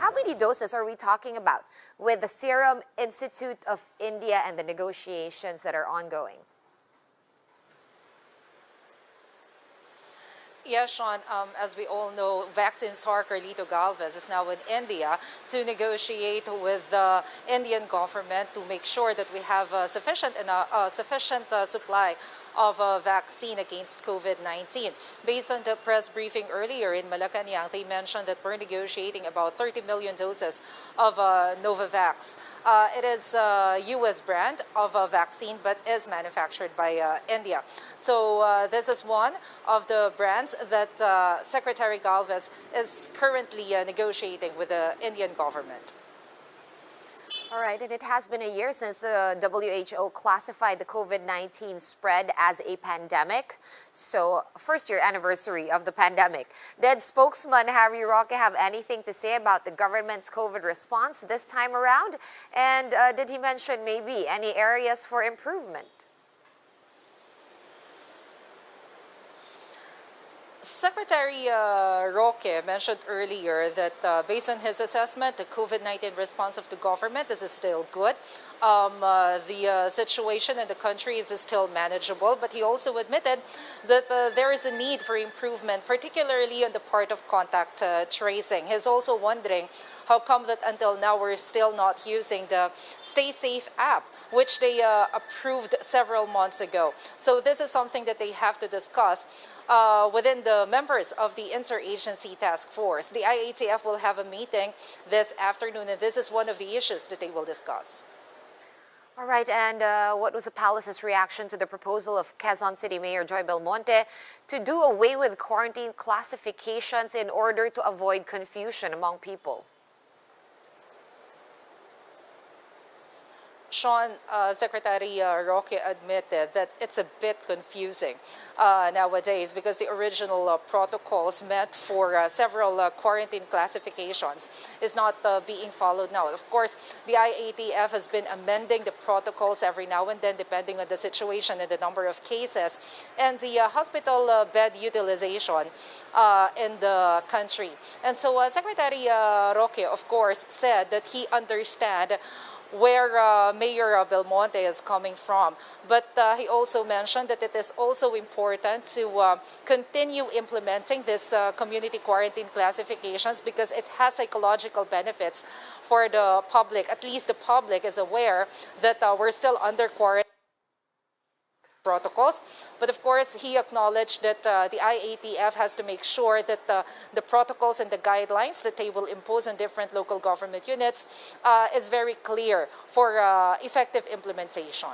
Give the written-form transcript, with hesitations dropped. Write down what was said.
how many doses are we talking about with the Serum Institute of India and the negotiations that are ongoing? Yes, Sean, as we all know, vaccine czar Carlito Galvez is now in India to negotiate with the Indian government to make sure that we have a sufficient supply of vaccine against COVID-19. Based on the press briefing earlier in Malacanang, they mentioned that we're negotiating about 30 million doses of Novavax. It is a U.S. brand of a vaccine, but is manufactured by India. So this is one of the brands that Secretary Galvez is currently negotiating with the Indian government. All right, and it has been a year since the WHO classified the COVID-19 spread as a pandemic. So, first year anniversary of the pandemic. Did spokesman Harry Roque have anything to say about the government's COVID response this time around? And did he mention maybe any areas for improvement? Secretary Roque mentioned earlier that based on his assessment, the COVID-19 response of the government is still good. The situation in the country is still manageable, but he also admitted that there is a need for improvement, particularly on the part of contact tracing. He's also wondering how come that until now we're still not using the Stay Safe app, which they approved several months ago. So this is something that they have to discuss within the members of the Interagency Task Force. The IATF will have a meeting this afternoon, and this is one of the issues that they will discuss. All right, and what was the palace's reaction to the proposal of Quezon City Mayor Joy Belmonte to do away with quarantine classifications in order to avoid confusion among people? Sean, Secretary Roque admitted that it's a bit confusing nowadays because the original protocols meant for several quarantine classifications is not being followed now. Of course, the IATF has been amending the protocols every now and then depending on the situation and the number of cases and the hospital bed utilization in the country. And so Secretary Roque, of course, said that he understands where Mayor Belmonte is coming from. But he also mentioned that it is also important to continue implementing this community quarantine classifications because it has psychological benefits for the public. At least the public is aware that we're still under quarantine protocols. But of course, he acknowledged that the IATF has to make sure that the protocols and the guidelines that they will impose on different local government units is very clear for effective implementation.